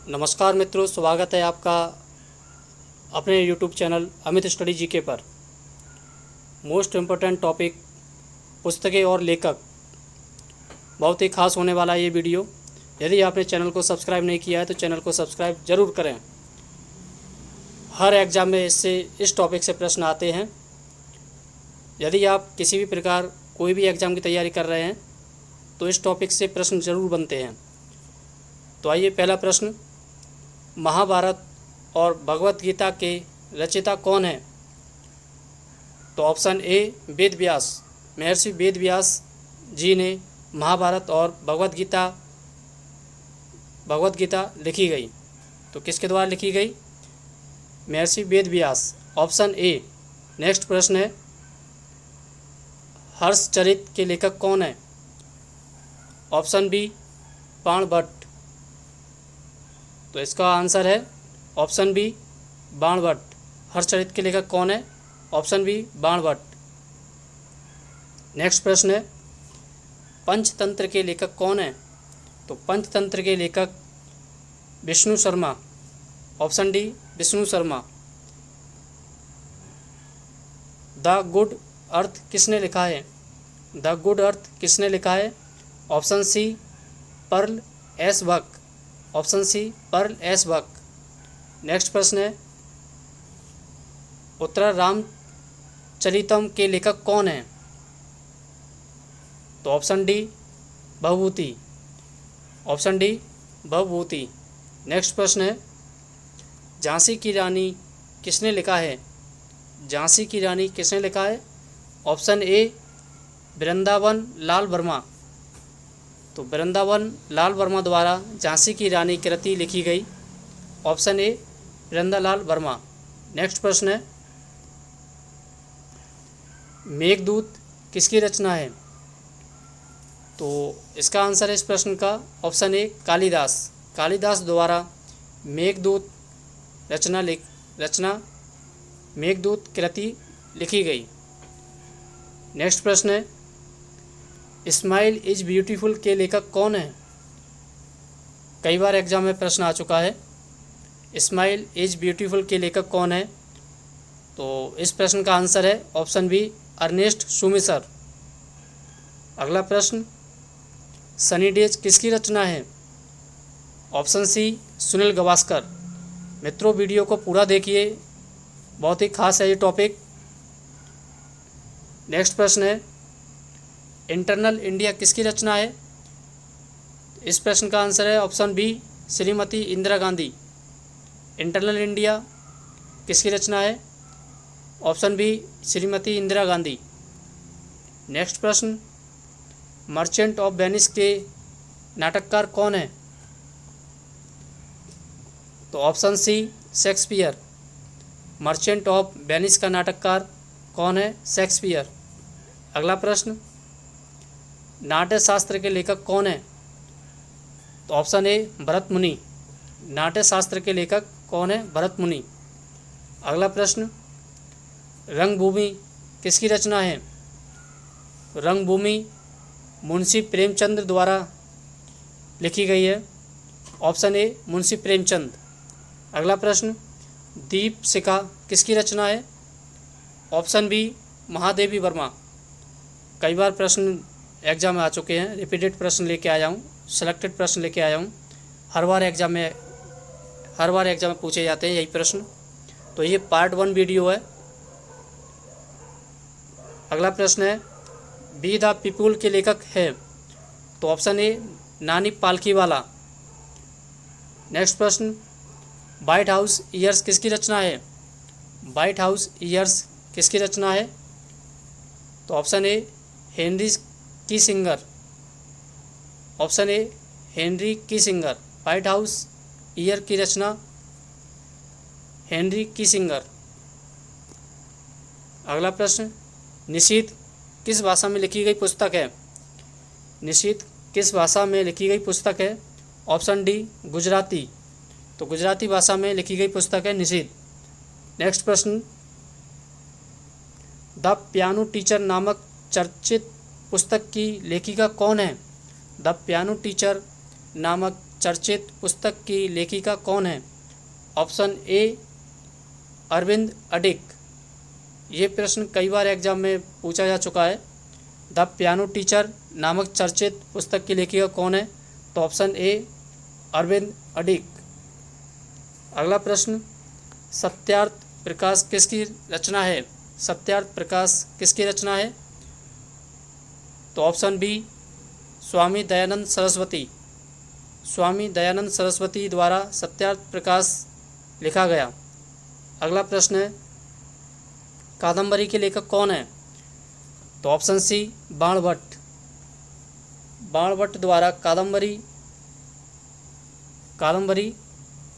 नमस्कार मित्रों, स्वागत है आपका अपने YouTube channel Amit study GK पर। मोस्ट इम्पोर्टेंट टॉपिक पुस्तकें और लेखक, बहुत ही खास होने वाला है ये वीडियो। यदि आपने चैनल को सब्सक्राइब नहीं किया है तो चैनल को सब्सक्राइब ज़रूर करें। हर एग्ज़ाम में इस टॉपिक से प्रश्न आते हैं। यदि आप किसी भी प्रकार कोई भी एग्ज़ाम की तैयारी कर रहे हैं तो इस टॉपिक से प्रश्न ज़रूर बनते हैं। तो आइए, पहला प्रश्न, महाभारत और भगवत गीता के रचयिता कौन हैं? तो ऑप्शन ए वेद व्यास। महर्षि वेद व्यास जी ने महाभारत और भगवत गीता लिखी गई। तो किसके द्वारा लिखी गई? महर्षि Ved Vyas, option A. Next प्रश्न है, हर्षचरित के लेखक कौन है? Option B Banabhatta. तो इसका आंसर है ऑप्शन बी बाणभट्ट। हर्षचरित के लेखक कौन है? Option B Banabhatta. नेक्स्ट प्रश्न है, पंचतंत्र के लेखक कौन है? तो पंचतंत्र के लेखक Vishnu Sharma. Option D Vishnu Sharma. The good earth किसने लिखा है? द गुड अर्थ किसने लिखा है? Option C Pearl S Buck. Option C Pearl S Buck. Next प्रश्न है, उत्तर रामचरितम के लेखक कौन है? तो option D Bhavabhuti. Option D Bhavabhuti. Next प्रश्न है, झांसी की रानी किसने लिखा है? झांसी की रानी किसने लिखा है? ऑप्शन ए वृंदावन लाल वर्मा। तो वृंदावन लाल वर्मा द्वारा झांसी की रानी कृति लिखी गई। Option A Vrindalal Verma. Next प्रश्न है, मेघदूत किसकी रचना है? तो इसका आंसर है इस प्रश्न का ऑप्शन ए कालिदास। कालिदास द्वारा मेघदूत मेघदूत कृति लिखी गई। नेक्स्ट प्रश्न है, स्माइल इज ब्यूटीफुल के लेखक कौन है? कई बार एग्जाम में प्रश्न आ चुका है। स्माइल इज ब्यूटीफुल के लेखक कौन है? तो इस प्रश्न का आंसर है ऑप्शन बी अर्नेस्ट शूमिसर। अगला प्रश्न, सनी डेज किसकी रचना है? Option C Sunil Gavaskar. मित्रों, वीडियो को पूरा देखिए, बहुत ही खास है ये टॉपिक। नेक्स्ट प्रश्न है, इंटरनल इंडिया किसकी रचना है? इस प्रश्न का आंसर है option B Shrimati Indira Gandhi. Eternal India किसकी रचना है? Option B Shrimati Indira Gandhi. Next प्रश्न, मर्चेंट ऑफ वेनिस के नाटककार कौन है? तो option C Shakespeare. Merchant of Venice का नाटककार कौन है? शेक्सपियर। अगला प्रश्न, नाट्य शास्त्र के लेखक कौन है? तो ऑप्शन ए भरत मुनि। नाट्य शास्त्र के लेखक कौन है? भरत मुनि। अगला प्रश्न, रंगभूमि किसकी रचना है? रंगभूमि मुंशी प्रेमचंद द्वारा लिखी गई है। Option A Munshi Premchand. अगला प्रश्न, दीपशिखा किसकी रचना है? Option B Mahadevi Verma. कई बार प्रश्न एग्जाम में आ चुके हैं, रिपीटेड प्रश्न लेके आया हूँ, सेलेक्टेड प्रश्न लेके आया हूँ। हर बार एग्जाम में पूछे जाते हैं यही प्रश्न। तो ये पार्ट 1 वीडियो है। अगला प्रश्न है, बी द पीपुल के लेखक है? तो ऑप्शन ए नानी पालखीवाला। नेक्स्ट प्रश्न, व्हाइट हाउस ईयर्स किसकी रचना है? व्हाइट हाउस ईयर्स किसकी रचना है? तो option A Henry Kissinger. Option A Henry Kissinger. White house year की रचना हेनरी किसिंगर। अगला प्रश्न, निशीथ किस भाषा में लिखी गई पुस्तक है? निशीथ किस भाषा में लिखी गई पुस्तक है? Option D Gujarati. तो गुजराती भाषा में लिखी गई पुस्तक है निशीथ। नेक्स्ट प्रश्न, द पियानो टीचर नामक चर्चित पुस्तक की लेखिका कौन है? द पियानो टीचर नामक चर्चित पुस्तक की लेखिका कौन है? ऑप्शन ए अरविंद अडिग। ये प्रश्न कई बार एग्जाम में पूछा जा चुका है। द पियानो टीचर नामक चर्चित पुस्तक की लेखिका कौन है? तो ऑप्शन ए अरविंद अडिग। अगला प्रश्न, सत्यार्थ प्रकाश किसकी रचना है? सत्यार्थ प्रकाश किसकी रचना है? तो ऑप्शन बी स्वामी दयानंद सरस्वती। स्वामी दयानंद सरस्वती द्वारा सत्यार्थ प्रकाश लिखा गया। अगला प्रश्न है, कादंबरी के लेखक कौन है? तो ऑप्शन सी बाणभट्ट। बाणभट्ट द्वारा कादंबरी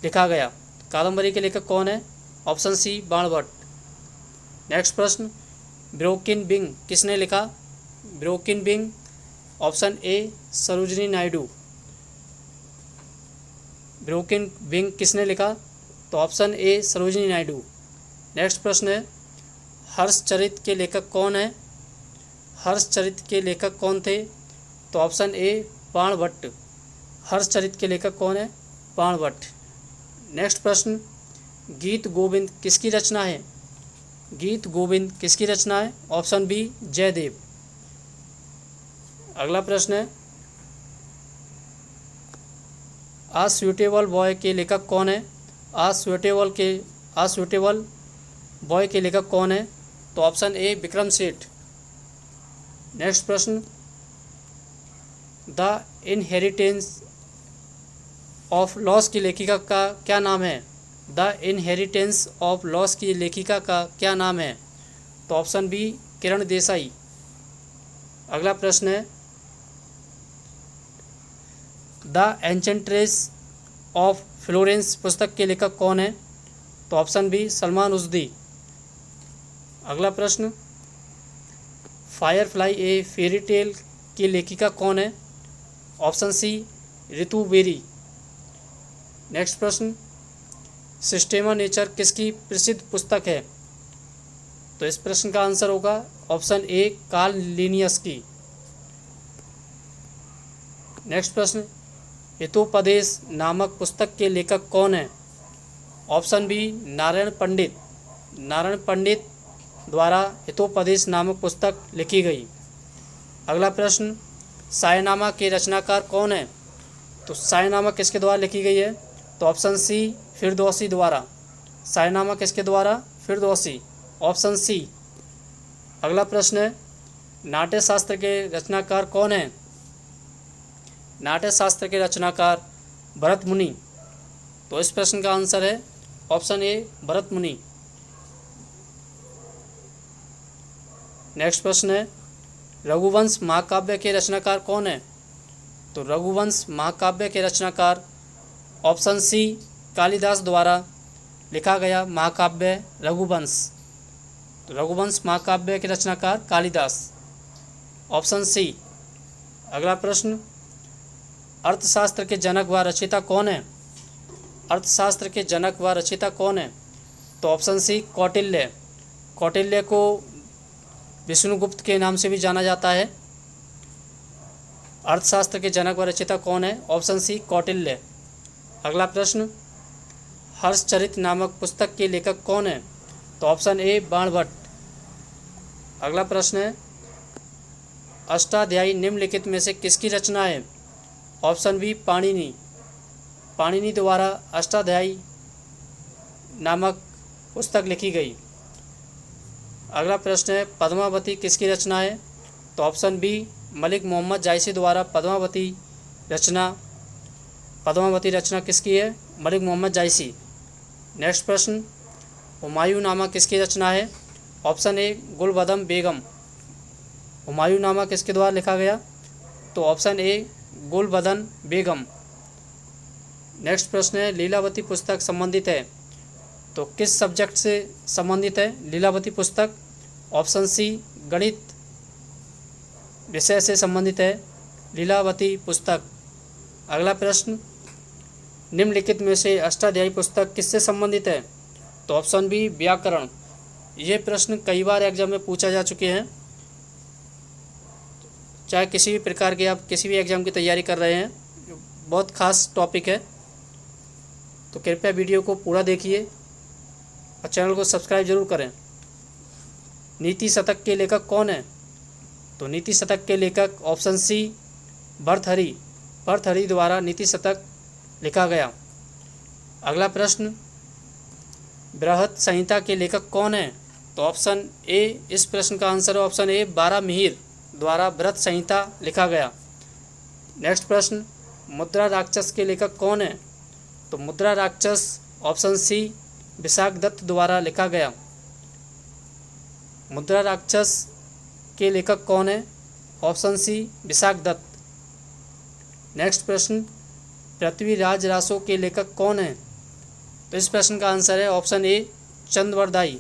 लिखा गया। कादंबरी के लेखक कौन है? Option C Banabhatta. नेक्स्ट प्रश्न, ब्रोकिन विंग किसने लिखा? Broken wing option A Sarojini Naidu. Broken wing किसने लिखा? तो option A Sarojini Naidu. Next प्रश्न है, हर्षचरित के लेखक कौन है? हर्षचरित के लेखक कौन थे? तो ऑप्शन ए बाणभट्ट। हर्षचरित के लेखक कौन है? बाणभट्ट। नेक्स्ट प्रश्न, गीत गोविंद किसकी रचना है? गीत गोविंद किसकी रचना है? Option B Jayadeva. अगला प्रश्न है, आ सुटेबल बॉय के लेखक कौन है? आ सुटेबल बॉय के लेखक कौन है? तो ऑप्शन ए विक्रम सेठ। नेक्स्ट प्रश्न, द इनहेरिटेंस ऑफ लॉस की लेखिका का क्या नाम है? द इनहेरिटेंस ऑफ लॉस की लेखिका का क्या नाम है? तो ऑप्शन बी किरण देसाई। अगला प्रश्न है, द एंचेंट्रेस ऑफ फ्लोरेंस पुस्तक के लेखक कौन है? तो ऑप्शन बी सलमान रुश्दी। अगला प्रश्न, फायरफ्लाई ए फेरी टेल की लेखिका कौन है? ऑप्शन सी ऋतु बेरी। नेक्स्ट प्रश्न, सिस्टेमा नेचर किसकी प्रसिद्ध पुस्तक है? तो इस प्रश्न का आंसर होगा ऑप्शन ए कार्ल लिनियस की। नेक्स्ट प्रश्न, हितोपदेश नामक पुस्तक के लेखक कौन है? ऑप्शन बी नारायण पंडित। नारायण पंडित द्वारा हितोपदेश नामक पुस्तक लिखी गई। अगला प्रश्न, सायनामा के रचनाकार कौन है? तो सायनामा किसके द्वारा लिखी गई है? तो ऑप्शन सी फिरदौसी द्वारा। सायनामा किसके द्वारा? फिरदौसी। Option C. अगला प्रश्न है, नाट्य शास्त्र के रचनाकार कौन है? नाट्य शास्त्र के रचनाकार भरत मुनि। तो इस प्रश्न का आंसर है ऑप्शन ए भरत मुनि। नेक्स्ट प्रश्न है, रघुवंश महाकाव्य के रचनाकार कौन है? तो रघुवंश महाकाव्य के रचनाकार ऑप्शन सी कालिदास द्वारा लिखा गया महाकाव्य रघुवंश। तो रघुवंश महाकाव्य के रचनाकार कालिदास। Option C. अगला प्रश्न, अर्थशास्त्र के जनक व रचयिता कौन है? अर्थशास्त्र के जनक व रचयिता कौन है? तो ऑप्शन सी कौटिल्य। कौटिल्य को विष्णुगुप्त के नाम से भी जाना जाता है। अर्थशास्त्र के जनक व रचयिता कौन है? Option C Kautilya. अगला प्रश्न, हर्षचरित नामक पुस्तक के लेखक कौन है? तो ऑप्शन ए बाणभट्ट। अगला प्रश्न है, अष्टाध्यायी निम्नलिखित में से किसकी रचना है? Option B Panini. पाणिनि द्वारा अष्टाध्यायी नामक पुस्तक लिखी गई। अगला प्रश्न है, पद्मावती किसकी रचना है? तो ऑप्शन बी मलिक मोहम्मद जायसी द्वारा पद्मावती रचना किसकी है? मलिक मोहम्मद जायसी। नेक्स्ट प्रश्न, हुमायूंनामा किसकी रचना है? ऑप्शन ए गुलबदम बेगम। हुमायूंनामा किसके द्वारा लिखा गया? तो ऑप्शन ए गुलबदन बेगम। नेक्स्ट प्रश्न है, लीलावती पुस्तक संबंधित है तो किस सब्जेक्ट से संबंधित है लीलावती पुस्तक? ऑप्शन सी गणित विषय से संबंधित है लीलावती पुस्तक। अगला प्रश्न, निम्नलिखित में से अष्टाध्यायी पुस्तक किससे संबंधित है? तो ऑप्शन बी व्याकरण। ये प्रश्न कई बार एग्जाम में पूछा जा चुके हैं। चाहे किसी भी प्रकार के आप किसी भी एग्जाम की तैयारी कर रहे हैं, बहुत खास टॉपिक है, तो कृपया वीडियो को पूरा देखिए और चैनल को सब्सक्राइब जरूर करें। नीति शतक के लेखक कौन है? तो नीति शतक के लेखक ऑप्शन सी भर्तृहरि द्वारा नीति शतक लिखा गया। अगला प्रश्न, बृहत संहिता के लेखक कौन है? तो ऑप्शन ए, इस प्रश्न का आंसर है ऑप्शन ए, बारामिहिर द्वारा बृहत संहिता लिखा गया। नेक्स्ट प्रश्न, मुद्रा राक्षस के लेखक कौन है? तो मुद्रा राक्षस ऑप्शन सी, विशाखदत्त द्वारा लिखा गया। मुद्रा राक्षस के लेखक कौन है? ऑप्शन सी, विशाखदत्त। नेक्स्ट प्रश्न, पृथ्वीराज रासो के लेखक कौन है? तो इस प्रश्न का आंसर है ऑप्शन ए, चंद्रवरदाई।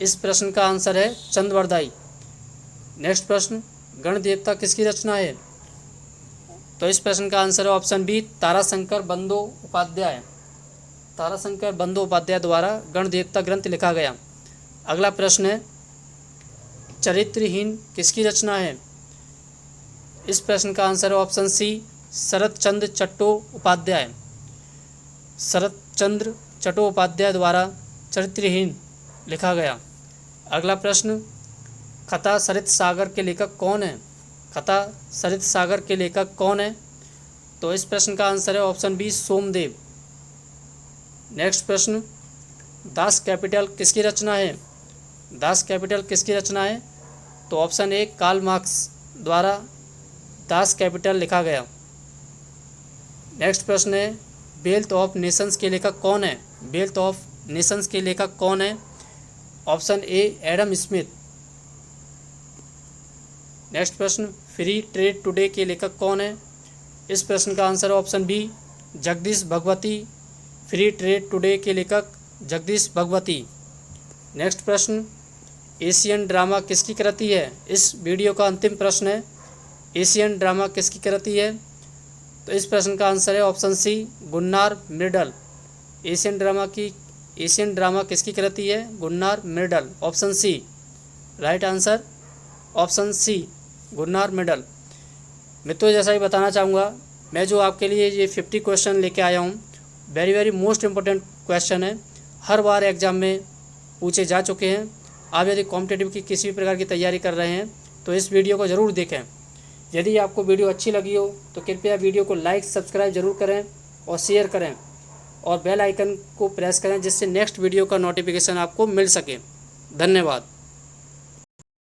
इस प्रश्न का आंसर है चंद्रवरदाई। नेक्स्ट प्रश्न, गणदेवता किसकी रचना है? तो इस प्रश्न का आंसर है ऑप्शन बी, ताराशंकर बंदोपाध्याय। ताराशंकर बंदोपाध्याय द्वारा गणदेवता ग्रंथ लिखा गया। अगला प्रश्न है, चरित्रहीन किसकी रचना है? इस प्रश्न का आंसर है ऑप्शन सी, शरत चंद्र चट्टोपाध्याय। शरत चंद्र चट्टोपाध्याय द्वारा चरित्रहीन लिखा गया। अगला प्रश्न, कथा सरित सागर के लेखक कौन है? कथा सरित सागर के लेखक कौन है? तो इस प्रश्न का आंसर है ऑप्शन बी, सोमदेव। नेक्स्ट प्रश्न, दास कैपिटल किसकी रचना है? दास कैपिटल किसकी रचना है? तो ऑप्शन ए, कार्ल मार्क्स द्वारा दास कैपिटल लिखा गया। नेक्स्ट प्रश्न है, वेल्थ ऑफ नेशंस के लेखक कौन है? वेल्थ ऑफ नेशंस के लेखक कौन है? Option A, Adam Smith. Next प्रश्न, फ्री ट्रेड टुडे के लेखक कौन है? इस प्रश्न का आंसर है option B, Jagdish Bhagwati. Free trade today के लेखक जगदीश भगवती। नेक्स्ट प्रश्न, एशियन ड्रामा किसकी कृति है? इस वीडियो का अंतिम प्रश्न है, एशियन ड्रामा किसकी कृति है? तो इस प्रश्न का आंसर है option C, Gunnar Myrdal. Asian drama किसकी कृति है? Gunnar Myrdal. Option C, right answer option C, Gunnar Myrdal. मित्रों, जैसा ही बताना चाहूँगा, मैं जो आपके लिए ये 50 क्वेश्चन लेके आया हूँ, वेरी मोस्ट इम्पोर्टेंट क्वेश्चन है, हर बार एग्जाम में पूछे जा चुके हैं। आप यदि कॉम्पिटिटिव की किसी भी प्रकार की तैयारी कर रहे हैं तो इस वीडियो को ज़रूर देखें। यदि आपको वीडियो अच्छी लगी हो तो कृपया वीडियो को लाइक सब्सक्राइब जरूर करें और शेयर करें और बेल आइकन को प्रेस करें, जिससे नेक्स्ट वीडियो का नोटिफिकेशन आपको मिल सके। धन्यवाद।